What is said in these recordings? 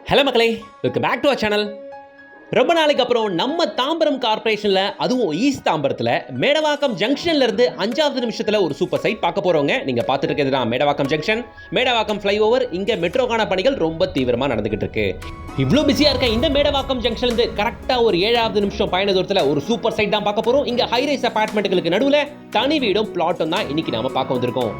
Hello மக்களே, welcome back to our channel. ரொம்ப நாளைக்கு அப்புறம் நம்ம தாம்பரம் கார்பரேஷன்ல, அதுவும் ஈஸ்ட் தாம்பரத்தில் மேடவாக்கம் ஜங்ஷன்ல இருந்து 5வது நிமிஷத்துல ஒரு சூப்பர் சைட் பார்க்க போறோங்க. நீங்க பார்த்துட்டு இருக்கிறது தான் மேடவாக்கம் ஜங்ஷன், மேடவாக்கம் ஃப்ளைஓவர். இங்க மெட்ரோக்கான பணிகள் ரொம்ப தீவிரமா நடந்துகிட்டு இருக்கு. இவ்வளோ பிஸியா இருக்க இந்த மேடவாக்கம் ஜங்ஷன்ல இருந்து கரெக்டா ஒரு 7வது நிமிஷம் பயண தூரத்துல ஒரு சூப்பர் சைட் தான் பார்க்க போறோம். இங்க ஹைரைஸ் அபார்ட்மெண்ட்டுகளுக்கு நடுவுல தனி வீடும் பிளாட்டும் தான் இன்னைக்கு நாம பார்க்க வந்திருக்கோம்.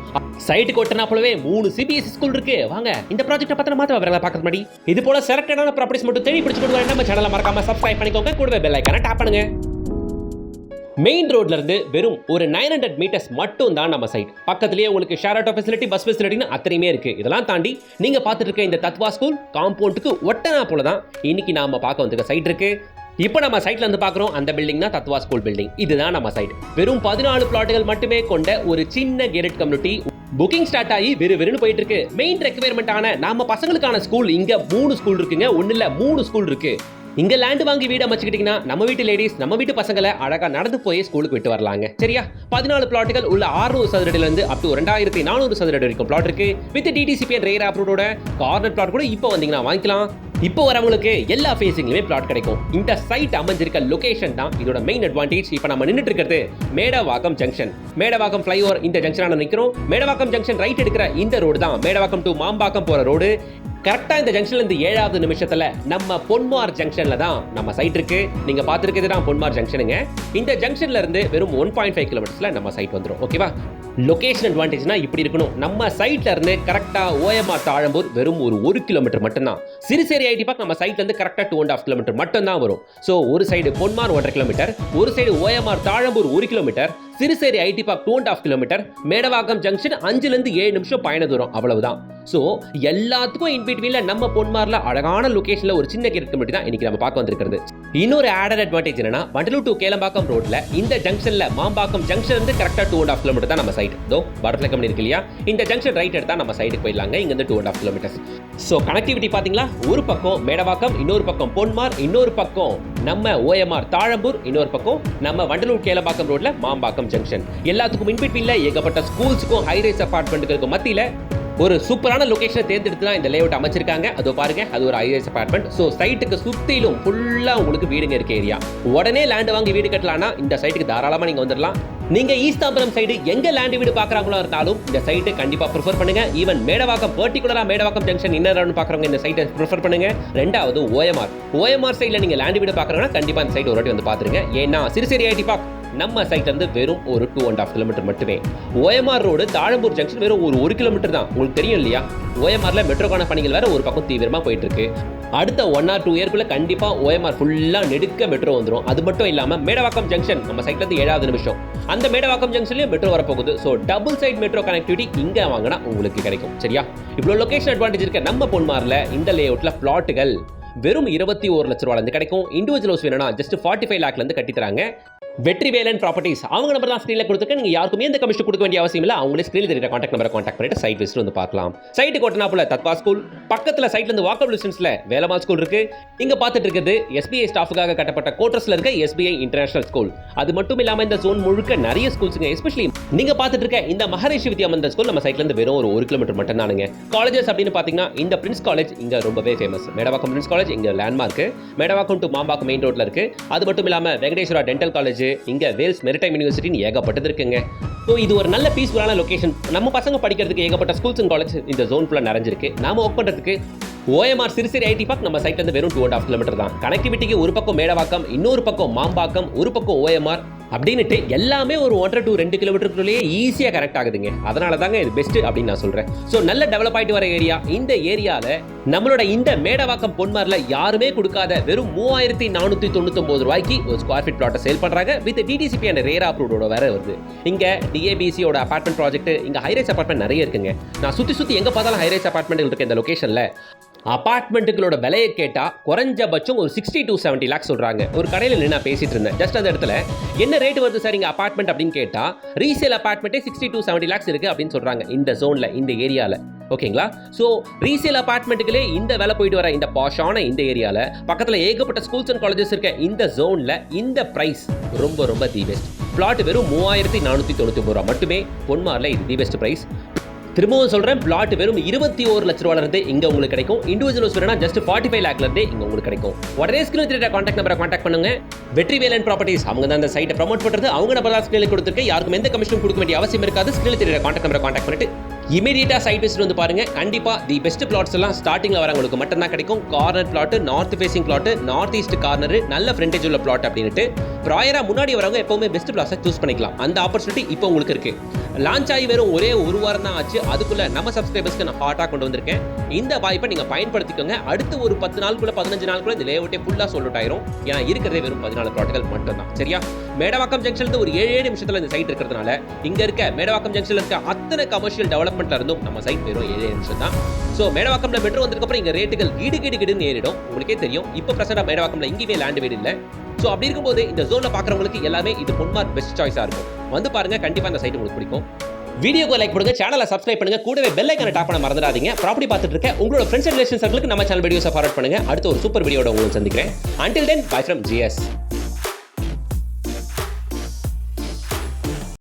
சைட்டுக்கு ஒட்டினா போலவே 3 சிபிஎஸ்இ ஸ்கூல் இருக்கு. வாங்க இந்த ப்ராஜெக்ட்டை பத்தின மாத்த விவரங்களை பார்க்கறது முன்னாடி இது போல செலக்டடான ப்ராப்பர்ட்டிஸ் மட்டும் தேடி பிடிச்சிட்டு நம்ம சேனலை மறக்காம சப்ஸ்கிரைப் பண்ணிக்கோங்க. கூடவே பெல் ஐகானை டாப் பண்ணுங்க. மெயின் ரோட்ல இருந்து வெறும் ஒரு 900 மீட்டர்ஸ் மட்டும் தான் நம்ம சைட். பக்கத்துலயே உங்களுக்கு ஷேர் ஆட்டோ ஃபெசிலிட்டி, பஸ் ஃபெசிலிட்டின்னு அத்தனையுமே இருக்கு. இதெல்லாம் தாண்டி நீங்க பார்த்துட்டு இருக்க இந்த தத்வா ஸ்கூல் காம்பவுண்டுக்கு ஒட்டனா போல தான் இன்னைக்கு நாம பார்க்க வந்திருக்க சைட் இருக்கு. இப்போ நம்ம சைட்ல இருந்து பார்க்குறோம் அந்த பில்டிங் தான் தத்வா ஸ்கூல் பில்டிங். இதுதான் நம்ம சைட். வெறும் 14 பிளாட்டுகள் மட்டுமே கொண்ட ஒரு சின்ன கேட்டட் கம்யூனிட்டி. புக்கிங் ஸ்டார்ட் ஆகி வெறுன்னு போயிட்டு இருக்கு. மெயின் ரெக்யர்மெண்ட் ஆன நம்ம பசங்களுக்கான ஸ்கூல் இங்க 3 ஸ்கூல் இருக்குங்க. ஒன்னு இல்ல 3 ஸ்கூல் இருக்கு. இங்க லேண்ட் வாங்கி வீடு அமைச்சுக்கிட்டீங்கன்னா நம்ம வீட்டு லேடிஸ், நம்ம வீட்டு பசங்களை அழகா நடந்து போய் ஸ்கூலுக்கு விட்டு வரலாங்க. சரியா? 14 பிளாட்டுகள் உள்ள 600 சதுரடில இருந்து அப் டு 2400 சதுரடி வரைக்கும் பிளாட் இருக்கு. வித் டிடிசிபி அண்ட் ரேர் அப்ரூவோட கார்னர் பிளாட் கூட இப்போ வந்தீங்கன்னா வாங்கிக்கலாம். இப்போ வரவங்களுக்கு எல்லா ஃபேசிங்லயுமே பிளாட் கிடைக்கும். இந்த சைட் அமைஞ்சிருக்க லொகேஷன் தான் இதோட மெயின் அட்வான்டேஜ். இப்போ நம்ம நின்றுட்டு இருக்கிறது மேடவாக்கம் ஜங்ஷன். மேடவாக்கம் ஃப்ளைஓவர் இந்த ஜங்ஷனான நிற்கிறோம். மேடவாக்கம் ஜங்ஷன் ரைட் எடுக்கிற இந்த ரோடு தான் மேடவாக்கம் டு மாம்பாக்கம் போற ரோடு. கரெக்டா இந்த ஜங்ஷன்ல இருந்து 7வது நிமிஷத்துல நம்ம பொன்மார் ஜங்ஷன்ல தான் நம்ம சைட் இருக்கு. நீங்க பாத்துருக்கிறது தான் பொன்மார் ஜங்ஷனுங்க. இந்த ஜங்ஷன்ல இருந்து வெறும் 1.5 கிலோமீட்டர்ஸ்ல நம்ம சைட் வந்துடும். ஓகேவா? லொகேஷன் அட்வான்டேஜ்னா இப்படி இருக்கணும். நம்ம சைட்ல இருந்து கரெக்டா ஓஎம்ஆர் தாழம்பூர் வெறும் ஒரு 1 கிலோமீட்டர் மட்டும்தான். சிறுசேரி ஐடி பார்க் நம்ம சைட்ல இருந்து கரெக்டா 2.5 கிலோமீட்டர் மட்டும் தான் வரும். ஸோ ஒரு சைடு பொன்மார் 1.5 கிலோமீட்டர், ஒரு side OMR Thalambur 1 kilometre, Siruseri IT park 2.5 kilometre, Medavakkam junction 5ல 7 நிமிஷம் பயண தூரம், அவ்வளவுதான். ஸோ எல்லாத்துக்கும் இன்பிட்வீன்ல நம்ம பொன்மார்ல அழகான லொகேஷன்ல ஒரு சின்ன கேட் கம்யூனிட்டி தான் இன்னைக்கு நம்ம பார்க்க வந்திருக்கிறது. இன்னொரு ஆடட் அட்வான்டேஜ் என்னன்னா, வண்டலூர் டு கேளம்பாக்கம் ரோட்ல இந்த ஜங்ஷன்ல மாம்பாக்கம் ஜங்ஷன் இருந்து கரெக்டா 2.5 கிலோமீட்டர் தான் நம்ம சைட். தோ பட்டர்ஃப்ளை கம்பெனி இருக்கு இல்லையா, இந்த ஜங்ஷன் ரைட் எடுத்தா நம்ம சைடுக்கு போயிடலாங்க. இங்க இருந்து 2.5 கிலோமீட்டர்ஸ். ஸோ கனெக்டிவிட்டி பாத்தீங்களா, ஒரு பக்கம் மேடவாக்கம், இன்னொரு பக்கம் பொன்மார், இன்னொரு பக்கம் நம்ம ஓஎம்ஆர் தாழம்பூர், இன்னொரு பக்கம் நம்ம வண்டலூர் கேளம்பாக்கம் ரோட்ல மாம்பாக்கம் ஜங்ஷன். எல்லாத்துக்கும் இன்பிட்வீன்ல ஏகப்பட்ட ஸ்கூல்ஸுக்கும் ஹைரைஸ் அபார்ட்மெண்ட்டுகளுக்கும் மத்தியில ஒரு சூப்பரான லொகேஷனை தேர்ந்தெடுத்து தான் இந்த லேஅவுட் அமைச்சிருக்காங்க. அதோ பாருங்க, அது ஒரு ஹைரைஸ் அபார்ட்மெண்ட். ஸோ சைட்டுக்கு சுத்திலும் ஃபுல்லா உங்களுக்கு வீடுங்க இருக்க ஏரியா. உடனே லேண்ட் வாங்கி வீடு கட்டலாம்னா இந்த சைட்டுக்கு தாராளமா நீங்க வந்துடலாம். நீங்க ஈஸ்ட் தாம்பரம் சைடு எங்க லேண்ட் வீடு பாக்குறாங்களோ இருந்தாலும் இந்த சைட்டை கண்டிப்பா ப்ரிஃபர் பண்ணுங்க. ஈவன் மேடவாக்கம், பர்டிகுலரா மேடவாக்கம் ஜங்ஷன் இன்னர் ரவுண்ட் பாக்குறவங்க இந்த சைட்டை ப்ரிஃபர் பண்ணுங்க. ரெண்டாவது ஓஎம்ஆர் சைட்ல நீங்க லேண்ட் வீடு பாக்குறாங்கன்னா கண்டிப்பா இந்த சைட் ஒரு வாட்டி வந்து பாத்துருங்க. ஏன்னா சிறுசேரி ஐடி பார்க் நம்ம சைட்ல இருந்து வெறும் ஒரு 2.5 கிலோமீட்டர் மட்டுமே. ஓஎம்ஆர் ரோடு தாழம்பூர் ஜங்ஷன் வெறும் ஒரு 1 கிலோமீட்டர் தான். உங்களுக்கு தெரியும் இல்லையா, ஓஎம்ஆர்ல மெட்ரோக்கான பணிகள் வேற ஒரு பக்கம் தீவிரமா போயிட்டு இருக்கு. அடுத்த 1 or 2 இயர்க்குள்ள கண்டிப்பா ஓஎம்ஆர் ஃபுல்லா நெடுக்க மெட்ரோ வந்துடும். அது மட்டும் இல்லாம மேடவாக்கம் ஜங்ஷன் நம்ம சைட்ல இருந்து 7வது நிமிஷம் அந்த மேடவாக்கம் ஜங்ஷன்லயும் மெட்ரோ வரப்போகுது. So double side metro connectivity இங்க வாங்கினா உங்களுக்கு கிடைக்கும். சரியா? இவ்வளவு லொகேஷன் அட்வான்டேஜ் இருக்க நம்ம பொன்மார்ல இந்த லேஅவுட்ல பிளாட்டுகள் வெறும் 21 லட்ச ரூபாயில இருந்து கிடைக்கும். இண்டிவிஜுவல் ஹவுஸ் வேணும்னா ஜஸ்ட் 45 லாக்ல இருந்து கட்டி தராங்க. வெற்றிவேலன் ப்ராப்பர்ட்டிஸ் அவங்க நம்பர் தான் ஸ்க்ரீன்ல கொடுத்துருக்க. நீங்க யாருக்குமே எந்த கமிஷன் கொடுக்க வேண்டிய அவசியம் இல்லை. அவங்களே ஸ்க்ரீன்ல தெரியுற கான்டாக்ட் நம்பரை கான்டாக்ட் பண்ணிட்டு சைட் விசிட் வந்து பார்க்கலாம். சைட்டுக்கு ஒட்டினாப்புல தத்வா ஸ்கூல், பக்கத்துல சைட்ல இருந்து வாக்கபிள் டிஸ்டன்ஸ்ல வேலம்மாள் ஸ்கூல் இருக்கு. இங்க பார்த்துட்டு இருக்கிறது எஸ்பிஐ ஸ்டாஃபுக்காக கட்டப்பட்ட கோட்டர்ஸ்ல இருக்க எஸ்பிஐ இன்டர்நேஷனல் ஸ்கூல். அது மட்டும் இல்லாம இந்த ஜோன் முழுக்க நிறைய ஸ்கூல்ஸுங்க. எஸ்பெஷலி நீங்க பார்த்துட்டு இருக்க இந்த மகரிஷி வித்யாமந்திர ஸ்கூல் நம்ம சைட்ல இருந்து வெறும் ஒரு 1 கிலோமீட்டர் மட்டும் தானுங்க. காலேஜஸ் அப்படின்னு பாத்தீங்கன்னா இந்த பிரின்ஸ் காலேஜ் இங்க ரொம்பவே ஃபேமஸ். மேடவாக்கம் பிரின்ஸ் காலேஜ் இங்க landmark. Medavakkam to Mambakkam main ரோட்ல இருக்கு. அது மட்டும் இல்லாம வெங்கடேஸ்வரா டென்டல் காலேஜ், இங்க வேல்ஸ் மெரிடைம் யூனிவர்சிட்டின்னு ஏகப்பட்டது இருக்குங்க. ஸோ இது ஒரு நல்ல பீஸ்ஃபுல்லான லொகேஷன். நம்ம பசங்க படிக்கிறதுக்கு ஏகப்பட்ட ஸ்கூல்ஸ் அண்ட் காலேஜ் இந்த ஜோன் ஃபுல்லாக நிறைஞ்சிருக்கு. நாம ஒர்க் பண்ணுறதுக்கு ஓஎம்ஆர் சிறுசேரி ஐடி பார்க் நம்ம சைட்ல இருந்து வெறும் 2.5 கிலோமீட்டர் தான். கனெக்டிவிட்டிக்கு ஒரு பக்கம் மேடவாக்கம், இன்னொரு பக்கம் மாம்பாக்கம், ஒரு பக்கம் ஓஎம்ஆர் அப்படின்னுட்டு எல்லாமே ஒரு 1 to 2 கிலோமீட்டருக்குள்ளேயே ஈஸியாக கனெக்ட் ஆகுதுங்க. அதனால தாங்க இது பெஸ்ட் அப்படின்னு நான் சொல்றேன். ஸோ நல்ல டெவலப் ஆகிட்டு வர ஏரியா. இந்த ஏரியால நம்மளோட இந்த மேடவாக்கம் பொன்மார்ல யாருமே கொடுக்காத வெறும் 3499 ரூபாய்க்கு ஒரு ஸ்கொயர் ஃபீட் பிளாட்டை சேல் பண்றாங்க. வித் டிடிசிபி அண்ட் ரேரா அப்ரூவோட வேற வருது. இங்க டிஏபிசியோட அபார்ட்மெண்ட் ப்ராஜெக்ட், இங்க ஹைரைஸ் அபார்ட்மெண்ட் நிறைய இருக்குங்க. நான் சுத்தி எங்க பார்த்தாலும் ஹைரைஸ் அபார்ட்மெண்ட் இருக்கு. இந்த லொகேஷன்ல அபார்ட்மெண்ட்டுகளோட விலையை கேட்டா குறைஞ்சபட்சம் ஒரு 60 to 70 லேக்ஸ் சொல்றாங்க. ஒரு கடையில் நின்று நான் பேசிட்டு இருந்தேன். ஜஸ்ட் அந்த இடத்துல என்ன ரேட் வருது சார் இங்க அபார்ட்மெண்ட் அப்படின்னு கேட்டா, ரீசேல் அபார்ட்மெண்ட்டே 60 to 70 லேக்ஸ் இருக்கு அப்படின்னு சொல்றாங்க இந்த ஜோன்ல, இந்த ஏரியால. ஓகேங்களா? ஸோ ரீசேல் அபார்ட்மெண்ட்டுகளே இந்த வேலை போயிட்டு வர இந்த பாஷான இந்த ஏரியால பக்கத்துல ஏகப்பட்ட ஸ்கூல்ஸ் அண்ட் காலேஜஸ் இருக்க இந்த ஜோன்ல இந்த பிரைஸ் ரொம்ப தி பெஸ்ட். பிளாட் வெறும் 3499 ரூபா மட்டுமே. பொன்மார்ல இது தி பெஸ்ட் பிரைஸ். திரும்பவும் சொல்றேன், பிளாட் வெறும் 21 லட்ச ரூபாயில இருந்து இங்க உங்களுக்கு கிடைக்கும். இண்டிவிஜுவல்ஸ் வேணா ஜஸ்ட் 45 லாக்ல இருந்து இங்க உங்களுக்கு கிடைக்கும். உடனே ஸ்கிரீன்ல தெரியுற கான்டாக்ட் நம்பரை கான்டாக்ட் பண்ணுங்க. வெற்றிவேலன் ப்ராப்பர்ட்டிஸ் அவங்க தான் அந்த சைட்டை ப்ரோமோட் பண்றது. அவங்க நம்பர் தான் ஸ்கிரீன்ல கொடுத்துருக்கு. யாருக்கும் எந்த கமிஷனும் கொடுக்க வேண்டிய அவசியம் இருக்காது. ஸ்கிரீன்ல தெரியுற கான்டாக்ட் நம்பரை கான்டாக்ட் பண்ணிட்டு இமீடியட்டா சைட் விசிட் வந்து பாருங்க. கண்டிப்பா தி பெஸ்ட் பிளாட்ஸ் எல்லாம் ஸ்டார்டிங்ல வரவங்களுக்கு மட்டும் தான் கிடைக்கும். Corner plot, north facing plot, north east corner, நல்ல ஃப்ரண்டேஜ் உள்ள பிளாட் அப்படின்ட்டு ப்ராயரா முன்னாடி வரவங்க எப்பவுமே பெஸ்ட் பிளாட்ஸை சூஸ் பண்ணிக்கலாம். அந்த ஆப்பர்ச்சுனிட்டி இப்போ உங்களுக்கு இருக்கு. லான்ச் ஆகி வெறும் ஒரே ஒரு வாரம் தான் ஆச்சு. அதுக்குள்ள நம்ம சப்ஸ்கிரைபர்ஸ்க்கு நான் ஹாட்டா கொண்டு வந்திருக்கேன். இந்த வாய்ப்பை நீங்க பயன்படுத்திக்கோங்க. அடுத்து ஒரு 10 நாளுக்குள்ள 15 நாளுக்குள்ள இந்த லேஅவுட்டே ஃபுல்லா சோல்ட் அவுட் ஆயிரும். ஏன்னா இருக்கிறதே வெறும் 14 பிளாட்டுகள் மட்டும் தான். சரியா? மேடவாக்கம் ஜங்ஷன்ல ஒரு 7 நிமிஷத்துல இந்த சைட் இருக்கிறதுனால இங்க இருக்க மேடவாக்கம் ஜங்ஷன்ல இருக்க அத்தனை கமர்ஷியல் டெவலப்மெண்ட்ல இருந்தும் நம்ம சைட் வெறும் 7 நிமிஷம் தான். சோ மேடவாக்கம்ல மெட்ரோ வந்ததுக்கு அப்புறம் இங்க ரேட்டுகள் கிடுன்னு ஏறிடும். உங்களுக்கே தெரியும். இப்போ பிரசன்டா மேடவாக்கம்ல எங்கேயுமே லேண்ட் வீடு இல்ல. சோ அப்படி இருக்கும்போது இந்த ஜோன்ல பாக்குறவங்களுக்கு எல்லாமே இது பொன்மார்க் பெஸ்ட் சாய்ஸா இருக்கும். வந்து பாருங்க, கண்டிப்பா இந்த சைட் உங்களுக்கு பிடிக்கும். வீடியோக்கு லைக் பண்ணுங்க, சேனலை சப்ஸ்கிரைப் பண்ணுங்க, கூடவே பெல் ஐகானை டாப் பண்ண மறந்துடாதீங்க. ப்ராப்பர்ட்டி பார்த்துட்டு இருக்க உங்களோட ஃப்ரெண்ட்ஸ் அண்ட் ரிலேஷன் சர்க்கிளுக்கு நம்ம சேனல் வீடியோஸை ஃபார்வர்ட் பண்ணுங்க. அடுத்த ஒரு சூப்பர் வீடியோட உங்களை சந்திக்கிறேன். Until then, bye from GS.